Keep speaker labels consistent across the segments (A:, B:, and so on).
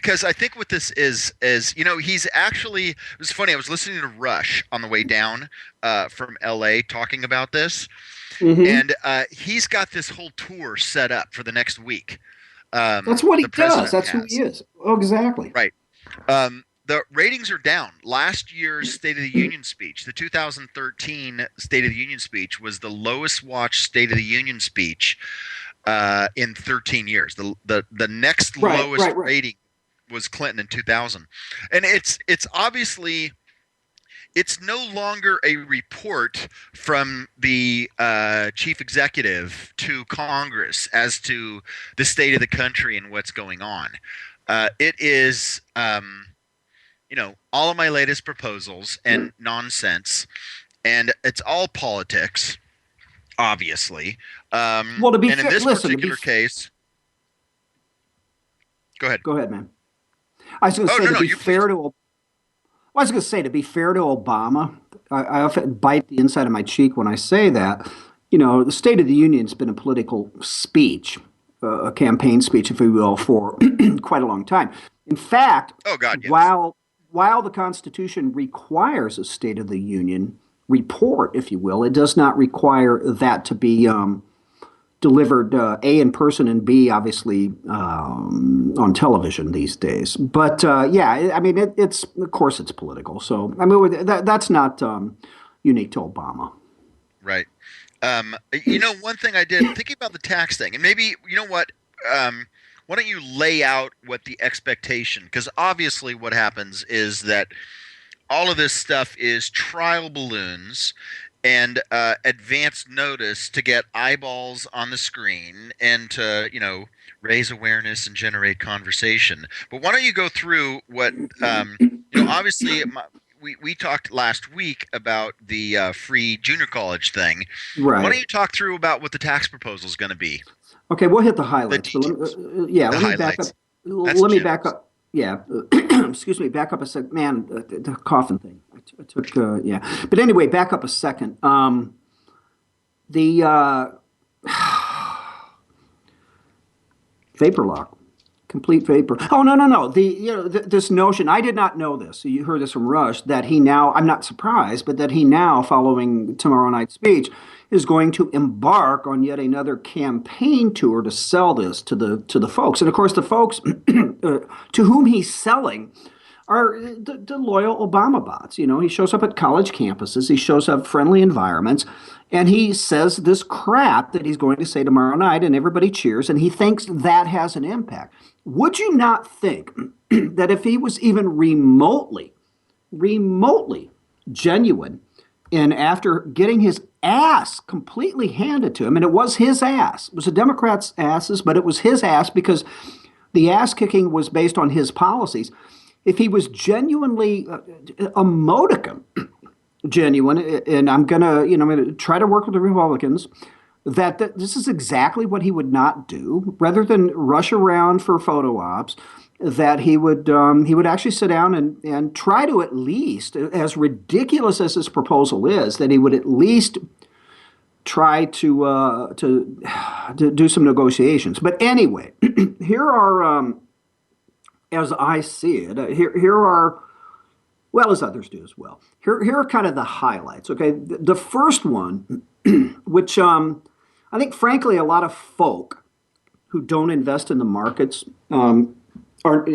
A: because I think what this is he's actually it was funny. I was listening to Rush on the way down from L.A. talking about this,
B: Hmm.
A: and he's got this whole tour set up for the next week.
B: That's what he
A: The
B: does.
A: president
B: That's who he
A: has.
B: is. Oh, exactly.
A: Right. The ratings are down. Last year's State of the Union speech, the 2013 State of the Union speech, was the lowest watched State of the Union speech in 13 years. The next
B: Right,
A: lowest
B: right, right.
A: rating was Clinton in 2000, and it's obviously it's no longer a report from the chief executive to Congress as to the state of the country and what's going on. It is, all of my latest proposals and nonsense, and it's all politics, obviously.
B: Well, to be
A: And in
B: fair,
A: this
B: listen.
A: particular case, go ahead.
B: Go ahead, man. I was going to
A: Oh
B: say
A: no,
B: to
A: no,
B: be
A: you please.
B: fair to. Well, I was going to say to be fair to Obama. I often bite the inside of my cheek when I say that. The State of the Union's been a political speech, a campaign speech, if you will, for quite a long time. In fact,
A: Oh God, yes.
B: while the Constitution requires a State of the Union report, if you will, it does not require that to be delivered A in person and B obviously on television these days. But yeah, I mean it's of course it's political. So I mean that's not unique to Obama.
A: Right. One thing I did thinking about the tax thing, and maybe you know what, why don't you lay out what the expectation? Because obviously, what happens is that all of this stuff is trial balloons and advance notice to get eyeballs on the screen and to raise awareness and generate conversation. But why don't you go through what obviously we talked last week about the free junior college thing. Why don't
B: Right.
A: you talk through about what the tax proposal is going to be,
B: Okay, we'll hit the
A: the
B: highlights, but
A: details,
B: yeah,
A: the
B: let me back up.
A: highlights? That's
B: Let me back
A: generous.
B: up. Yeah, excuse me. Back up a sec. Man, the coughing thing. I took. Yeah, but anyway, back up a second. The vapor lock, complete vapor. Oh no, no, no. This notion. I did not know this. You heard this from Rush that he now. I'm not surprised, but that he now, following tomorrow night's speech, is going to embark on yet another campaign tour to sell this to the folks. And of course, the folks to whom he's selling are the loyal Obama bots. He shows up at college campuses, he shows up friendly environments, and he says this crap that he's going to say tomorrow night, and everybody cheers, and he thinks that has an impact. Would you not think that if he was even remotely genuine, and after getting his ass completely handed to him, and it was his ass, it was the Democrats' asses, but it was his ass because the ass kicking was based on his policies. If he was genuinely a modicum genuine, and I'm gonna try to work with the Republicans, that this is exactly what he would not do. Rather than rush around for photo ops, that he would actually sit down and try to, at least, as ridiculous as this proposal is, that he would at least try to do some negotiations. But anyway, here are as I see it, here are, well, as others do as well. Here are kind of the highlights. Okay, the first one, which I think, frankly, a lot of folk who don't invest in the markets are,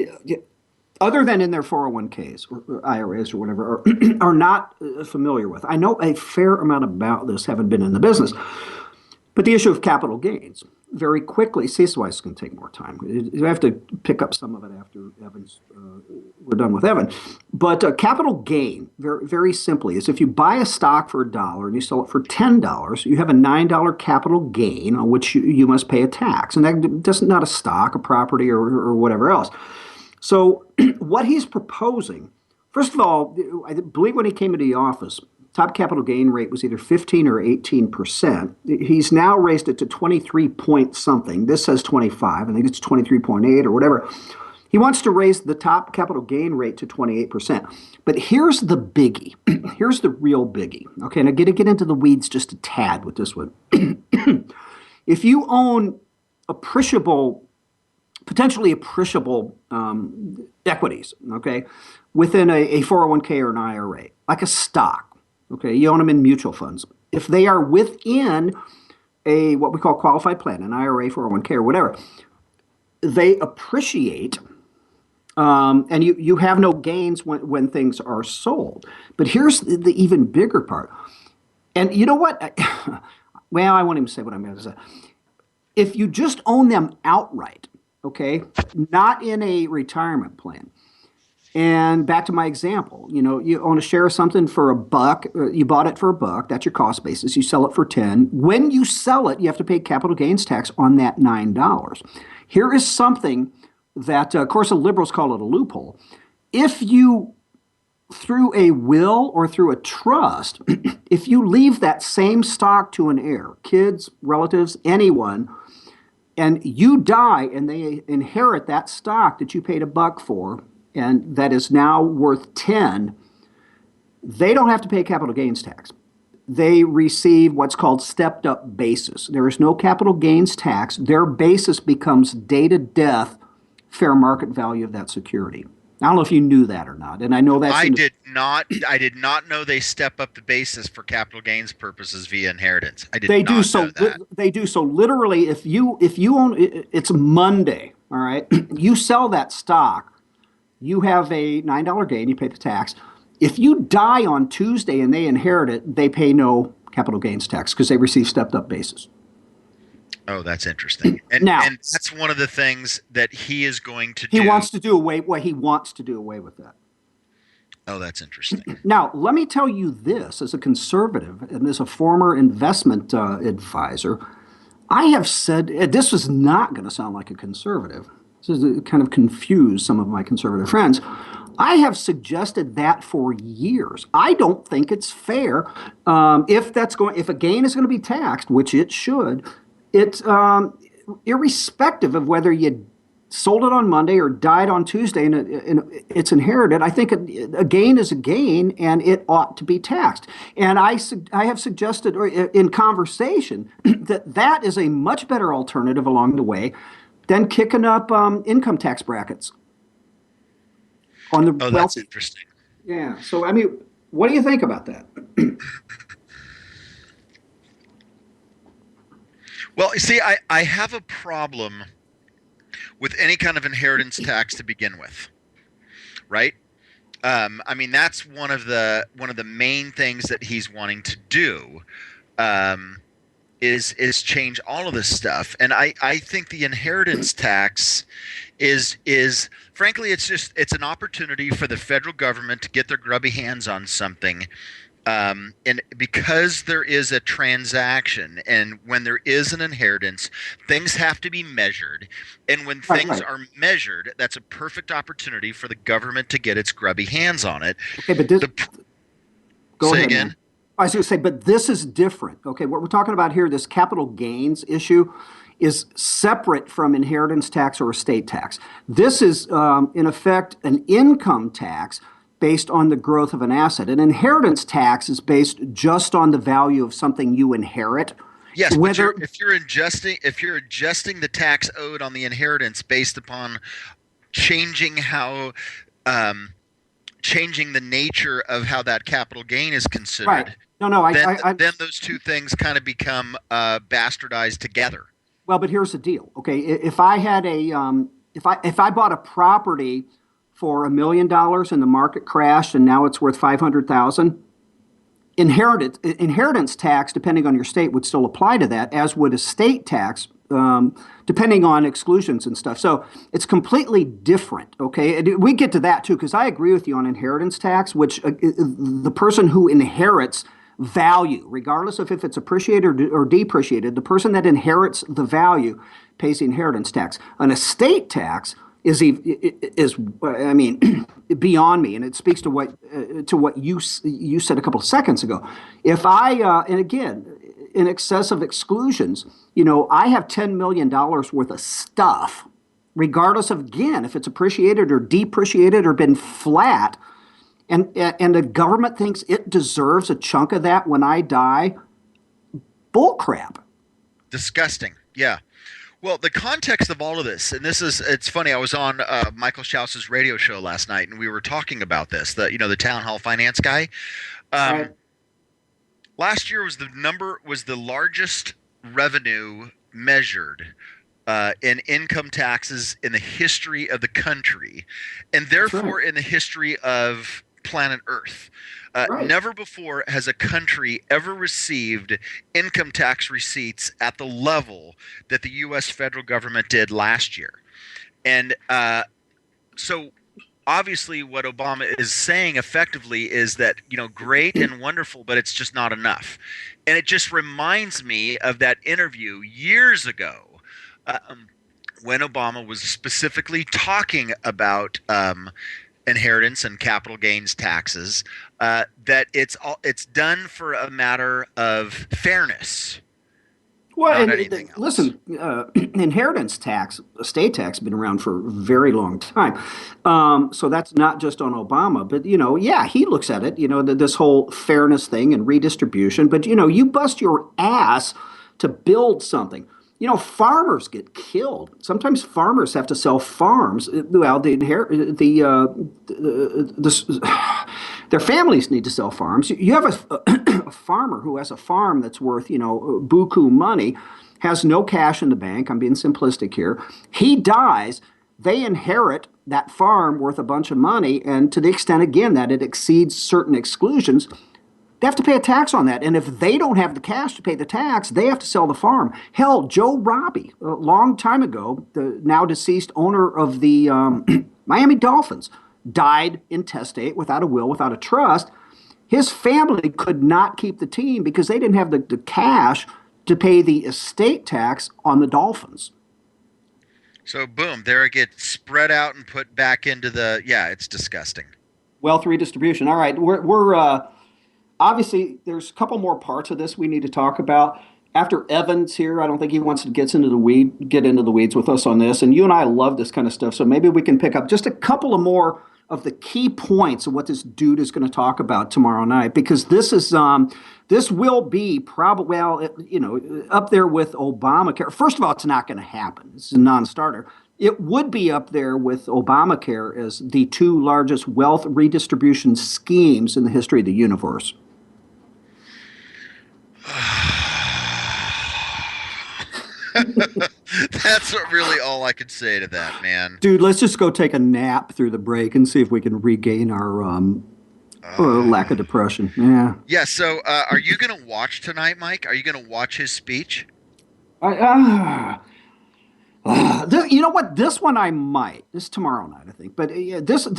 B: other than in their 401ks or IRAs or whatever, are not familiar with. I know a fair amount about this, having been in the business. But the issue of capital gains, very quickly, see, this is why it's going to take more time. You have to pick up some of it after we're done with Evan. But capital gain, very, very simply, is if you buy a stock for $1 and you sell it for $10, you have a $9 capital gain on which you must pay a tax. And that does not a stock, a property, or whatever else. So what he's proposing, first of all, I believe when he came into the office, top capital gain rate was either 15 or 18%. He's now raised it to 23 point something. This says 25. I think it's 23.8 or whatever. He wants to raise the top capital gain rate to 28%. But here's the biggie. Here's the real biggie. Okay, and I'm going to get into the weeds just a tad with this one. If you own appreciable potentially appreciable equities, okay, within a 401k or an IRA, like a stock, okay, you own them in mutual funds. If they are within a what we call qualified plan, an IRA, 401k, or whatever, they appreciate, and you have no gains when things are sold. But here's the even bigger part. And you know what? Well, I won't even say what I'm going to say. If you just own them outright, okay, not in a retirement plan. And back to my example, you own a share of something for $1. You bought it for $1. That's your cost basis. You sell it for 10. When you sell it, you have to pay capital gains tax on that $9. Here is something that, of course, the liberals call it a loophole. If you, through a will or through a trust, if you leave that same stock to an heir, kids, relatives, anyone, and you die and they inherit that stock that you paid $1 for, and that is now worth 10, they don't have to pay capital gains tax. They receive what's called stepped up basis. There is no capital gains tax. Their basis becomes day to death fair market value of that security. I don't know if you knew that or not. And I know that's
A: I did not. I did not know they step up the basis for capital gains purposes via inheritance. I did
B: they do
A: not
B: so
A: know that.
B: they do so literally. If you own, it's Monday, all right, you sell that stock, you have a $9 gain, you pay the tax. If you die on Tuesday and they inherit it, they pay no capital gains tax because they receive stepped up basis.
A: Oh, that's interesting. And
B: Now,
A: and that's one of the things that he is going to
B: he
A: do.
B: wants to do away. Well, he wants to do away with that.
A: Oh, that's interesting.
B: Now, let me tell you this: as a conservative and as a former investment advisor, I have said this was not going to sound like a conservative. This is kind of confuse some of my conservative friends. I have suggested that for years. I don't think it's fair if a gain is going to be taxed, which it should. It's irrespective of whether you sold it on Monday or died on Tuesday and it's inherited. I think a gain is a gain and it ought to be taxed. And I have suggested in conversation that is a much better alternative along the way than kicking up income tax brackets on the
A: Oh, that's
B: wealthy.
A: interesting.
B: Yeah. So, I mean, what do you think about that?
A: Well, you see, I have a problem with any kind of inheritance tax to begin with, right? I mean, that's one of the main things that he's wanting to do. Is change all of this stuff. And I think the inheritance tax is frankly it's an opportunity for the federal government to get their grubby hands on something. And because there is a transaction and when there is an inheritance, things have to be measured. And when
B: Right,
A: things
B: right.
A: are measured, that's a perfect opportunity for the government to get its grubby hands on it.
B: Okay, but this,
A: The
B: go
A: Say
B: ahead,
A: again.
B: man. I was going to say, but this is different. Okay, what we're talking about here, this capital gains issue, is separate from inheritance tax or estate tax. This is, in effect, an income tax based on the growth of an asset. An inheritance tax is based just on the value of something you inherit.
A: Yes, but
B: Whether
A: if you're adjusting the tax owed on the inheritance based upon changing how um, changing the nature of how that capital gain is
B: right?
A: considered,
B: No, no.
A: then then those two things kind of become bastardized together.
B: Well, but here's the deal. Okay, if I had if I bought a property for $1 million and the market crashed and now it's worth 500,000, inheritance tax, depending on your state, would still apply to that, as would estate tax, depending on exclusions and stuff. So it's completely different. Okay, and we get to that too because I agree with you on inheritance tax, which the person who inherits value, regardless of if it's appreciated or depreciated, the person that inherits the value pays the inheritance tax. An estate tax is I mean beyond me, and it speaks to what you said a couple of seconds ago. If I and again in excess of exclusions, I have $10 million worth of stuff, regardless of again if it's appreciated or depreciated or been flat, and the government thinks it deserves a chunk of that when I die. Bull crap.
A: Disgusting. Yeah. Well, the context of all of this, and it's funny. I was on Michael Strauss's radio show last night, and we were talking about this. The town hall finance guy. Um,
B: Right.
A: Last year was the largest revenue measured in income taxes in the history of the country, and
B: That's right.
A: therefore in the history of planet Earth.
B: Right.
A: Never before has a country ever received income tax receipts at the level that the U.S. federal government did last year. And so obviously what Obama is saying effectively is that, great and wonderful, but it's just not enough. And it just reminds me of that interview years ago, um, when Obama was specifically talking about inheritance and capital gains taxes, that it's done for a matter of fairness,
B: Well,
A: not
B: and
A: anything else.
B: listen, inheritance tax, estate tax, been around for a very long time. So that's not just on Obama, but yeah, he looks at it. This whole fairness thing and redistribution. But you bust your ass to build something. Farmers get killed. Sometimes farmers have to sell farms. Well, their families need to sell farms. You have a farmer who has a farm that's worth, buku money, has no cash in the bank. I'm being simplistic here. He dies. They inherit that farm worth a bunch of money, and to the extent again that it exceeds certain exclusions, they have to pay a tax on that. And if they don't have the cash to pay the tax, they have to sell the farm. Hell, Joe Robbie, a long time ago, the now deceased owner of the Miami Dolphins, died intestate without a will, without a trust. His family could not keep the team because they didn't have the cash to pay the estate tax on the Dolphins.
A: So boom, there it gets spread out and put back into yeah, it's disgusting.
B: Wealth redistribution. All right, we're obviously there's a couple more parts of this we need to talk about. After Evans here, I don't think he wants to get into the weeds with us on this. And you and I love this kind of stuff, so maybe we can pick up just a couple of more of the key points of what this dude is going to talk about tomorrow night, because this will be probably up there with Obamacare. First of all, it's not going to happen. It's a non-starter. It would be up there with Obamacare as the two largest wealth redistribution schemes in the history of the universe.
A: That's really all I could say to that, man.
B: Dude, let's just go take a nap through the break and see if we can regain our lack of depression. Yeah.
A: Yeah, so are you going to watch tonight, Mike? Are you going to watch his speech?
B: I, you know what? This one I might. This is tomorrow night, I think. But this
A: Oh,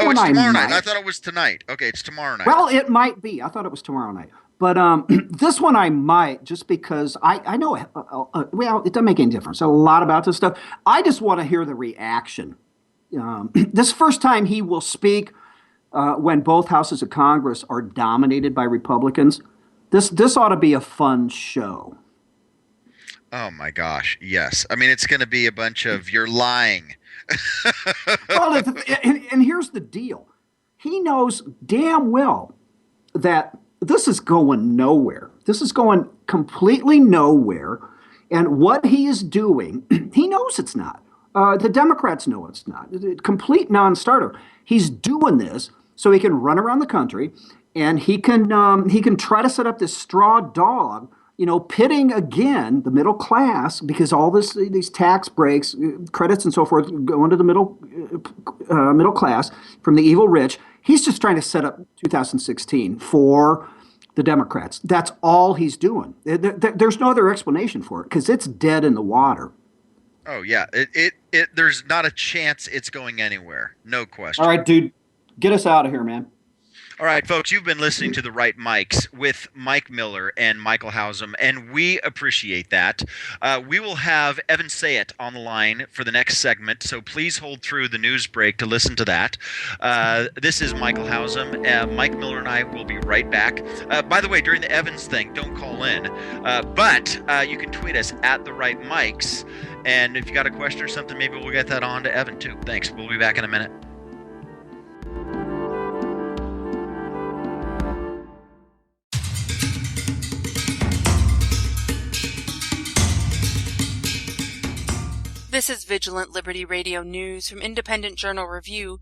B: one
A: it's
B: I
A: tomorrow night. I
B: might.
A: thought it was tonight. Okay, it's tomorrow night.
B: Well, it might be. I thought it was tomorrow night. But this one I might, just because I know, well, it doesn't make any difference. A lot about this stuff. I just want to hear the reaction. This first time he will speak when both houses of Congress are dominated by Republicans. This ought to be a fun show.
A: Oh my gosh, yes. I mean, it's going to be a bunch of you're lying.
B: Well, and here's the deal. He knows damn well that this is going nowhere. This is going completely nowhere. And what he is doing, he knows it's not. The Democrats know it's not. Complete non-starter. He's doing this so he can run around the country, and he can try to set up this straw dog, pitting again the middle class, because all these tax breaks, credits, and so forth go into the middle class from the evil rich. He's just trying to set up 2016 for the Democrats. That's all he's doing. There's no other explanation for it because it's dead in the water.
A: Oh yeah, there's not a chance it's going anywhere. No
B: All
A: question.
B: right, dude, get us out of here, man.
A: All right, folks, you've been listening to The Right Mics with Mike Miller and Michael Hausum, and we appreciate that. We will have Evan Sayet on the line for the next segment, so please hold through the news break to listen to that. This is Michael Hausum. Mike Miller and I will be right back. By the way, during the Evans thing, don't call in, but you can tweet us at The Right Mics, and if you got a question or something, maybe we'll get that on to Evan, too. Thanks. We'll be back in a minute.
C: This is Vigilant Liberty Radio News from Independent Journal Review,